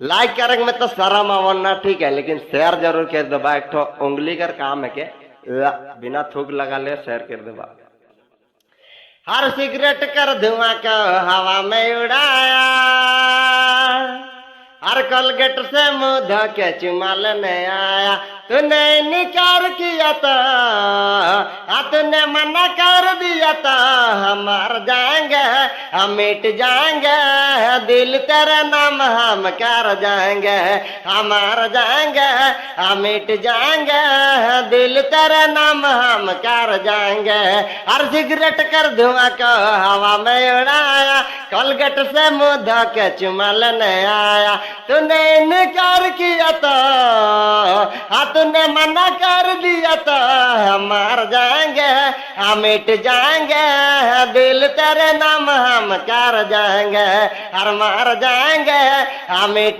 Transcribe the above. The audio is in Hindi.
लाइक करेंगे में तो शर्म आवना ठीक है, लेकिन शेयर जरूर कर देबा। एक ठो उंगली कर काम है के बिना थूक लगा ले शेयर कर देबा। हर सिगरेट कर धुआं का हवा में उड़ाया, हर कोलगेट से मुंह धो के चुमा लेने आया। तूने इनकार किया था, तूने मना कर दिया था। हम मर जाएंगे, हम मिट जाएंगे, दिल तेरे नाम हम कर जाएंगे। हम मर जाएंगे, हम मिट जाएंगे, दिल तेरे नाम हम कर जाएंगे। हर सिगरेट कर धुआं को हवा में उड़ाया, कोलगेट से मुंह धो के चुमा लेने आया। तूने इनकार किया था, तूने मना कर दिया था। हम मर जाएंगे, हम मिट जाएंगे, दिल तेरे नाम हम कर जाएंगे। हर मर जाएंगे, हम मिट